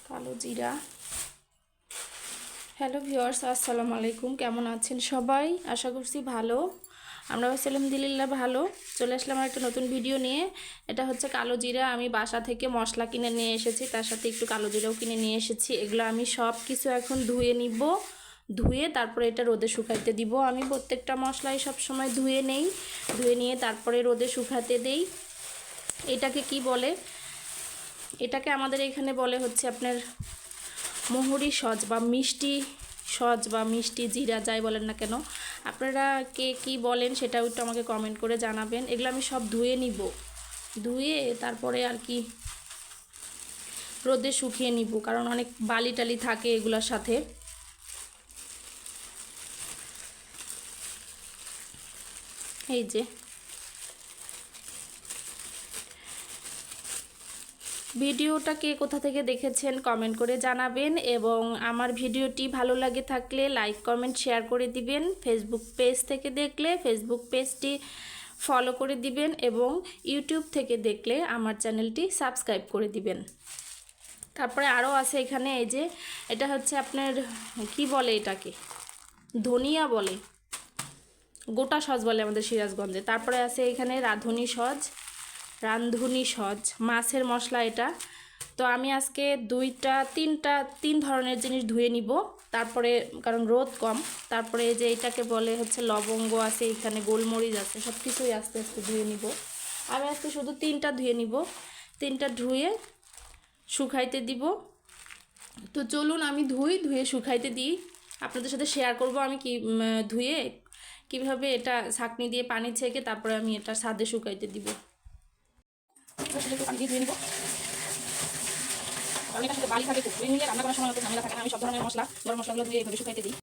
কালো জিরা। Hello viewers, আসসালামু আলাইকুম। কেমন আছেন সবাই? আশা করছি ভালো। আমরা আলহামদুলিল্লাহ ভালো। চলে আসলাম একটা নতুন ভিডিও নিয়ে। এটা হচ্ছে কালো জিরা। আমি বাসা থেকে মশলা কিনে নিয়ে এসেছি, তার সাথে একটু কালো জিরাও কিনে নিয়ে এসেছি। এগুলো আমি সব কিছু এখন ধুয়ে নিব। ধুয়ে তারপরে এটা রোদে শুকাইতে দিব। আমি প্রত্যেকটা মশলাই সব সময় ধুয়ে নেই, ধুয়ে নিয়ে তারপরে রোদে শুকাতে দেই। এটাকে কি বলে? এটাকে আমাদের এখানে বলে হচ্ছে আপনার মহুরি সজ বা মিষ্টি সজ বা মিষ্টি জিরা, যাই বলেন না কেন। আপনারা কে কি বলেন সেটাও একটু আমাকে কমেন্ট করে জানাবেন। এগুলো আমি সব ধুয়ে নিব, ধুয়ে তারপরে আর কি রোদে শুকিয়ে নিব, কারণ অনেক বালি টালি থাকে এগুলোর সাথে। এই যে ভিডিওটা কে কোথা থেকে দেখেছেন কমেন্ট করে জানাবেন, এবং আমার ভিডিওটি ভালো লাগে থাকলে লাইক কমেন্ট শেয়ার করে দিবেন। ফেসবুক পেজ থেকে দেখলে ফেসবুক পেজটি ফলো করে দিবেন, এবং ইউটিউব থেকে দেখলে আমার চ্যানেলটি সাবস্ক্রাইব করে দিবেন। তারপরে আরও আছে এখানে, এই যে এটা হচ্ছে আপনার কি বলে, এটাকে ধনিয়া বলে, গোটা সজ বলে আমাদের সিরাজগঞ্জে। তারপরে আছে এখানে রাঁধুনি সজ মাছের মশলা এটা। তো আমি আজকে তিন ধরনের জিনিস ধুয়ে নিব তারপরে, কারণ রোদ কম। তারপরে এই যে এটাকে বলে হচ্ছে লবঙ্গ আছে, এখানে গোলমরিচ আছে, সব কিছুই আস্তে আস্তে ধুয়ে নিব। আমি আজকে শুধু তিনটা ধুয়ে নিব, তিনটা ধুয়ে শুকাইতে দিব। তো চলুন আমি ধুয়ে শুকাইতে দিই, আপনাদের সাথে শেয়ার করব আমি কি ধুয়ে কিভাবে এটা ছাঁকনি দিয়ে পানি ছেঁকে তারপরে আমি এটা ছাদে শুকাইতে দিব। পানি দিয়ে ধুয়ে নিব, কারণ এটার সাথে বালি থাকে, ধুয়ে নিলে রান্না করার সময় অত ঝামেলা থাকে না। আমি সব ধরনের গরম মশলাগুলো ধুয়ে এইভাবে শুকাইতে দিই।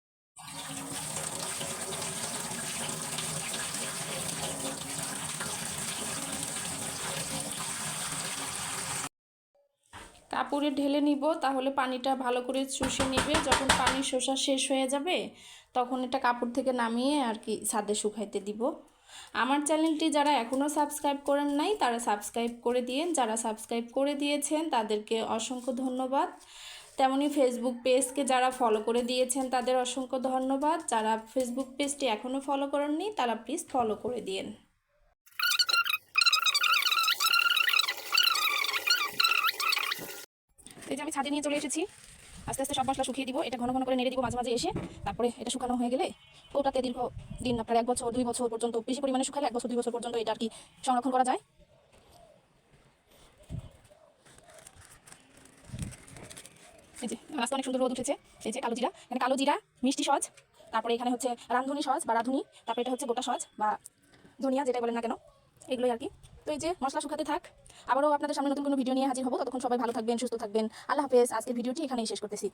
কাপড়ে ঢেলে নিব, তাহলে পানিটা ভালো করে শুষে নেবে। যখন পানি শোষা শেষ হয়ে যাবে তখন এটা কাপড় থেকে নামিয়ে আর কি ছাদে শুকাইতে দিব। আমার চ্যানেলটি যারা এখনও সাবস্ক্রাইব করেন নাই তারা সাবস্ক্রাইব করে দিয়েন, যারা সাবস্ক্রাইব করে দিয়েছেন তাদেরকে অসংখ্য ধন্যবাদ। তেমনি ফেসবুক পেজকে যারা ফলো করে দিয়েছেন তাদের অসংখ্য ধন্যবাদ। যারা ফেসবুক পেজটি এখনও ফলো করেননি তারা প্লিজ ফলো করে দিয়েন। এই যে আমি ছাদে নিয়ে চলে এসেছি, আস্তে আস্তে সব মশলা শুকিয়ে দিব। এটা ঘন ঘন করে নেড়ে দিব মাঝে মাঝে এসে। তারপরে এটা শুকানো হয়ে গেলে ওটাতে দীর্ঘ দিন আপনার 1 বছর 2 বছর পর্যন্ত, বেশি পরিমাণে শুকালে 1 বছর 2 বছর পর্যন্ত এটা আর কি সংরক্ষণ করা যায়। এই যে আজকে অনেক সুন্দর রোদ উঠেছে। এই যে কালো জিরা, এখানে কালো জিরা, মিষ্টি সজ, তারপরে এখানে হচ্ছে রাঁধুনি সজ বা রাঁধুনি, তারপরে এটা হচ্ছে গোটা সজ বা ধনিয়া, যেটাই বলেন না কেন, এগুলোই আর কি। তো এই যে মশলা শুকাতে থাক, আবারও আপনাদের সামনে নতুন কোনো ভিডিও নিয়ে হাজির হবো। ততক্ষণ সবাই ভালো থাকবেন, সুস্থ থাকবেন। আল্লাহ হাফেজ। আজকের ভিডিওটি এখানে শেষ করতেছি।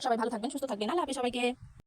সবাই ভালো থাকবেন, সুস্থ থাকবেন। আল্লাহ হাফেজ সবাইকে।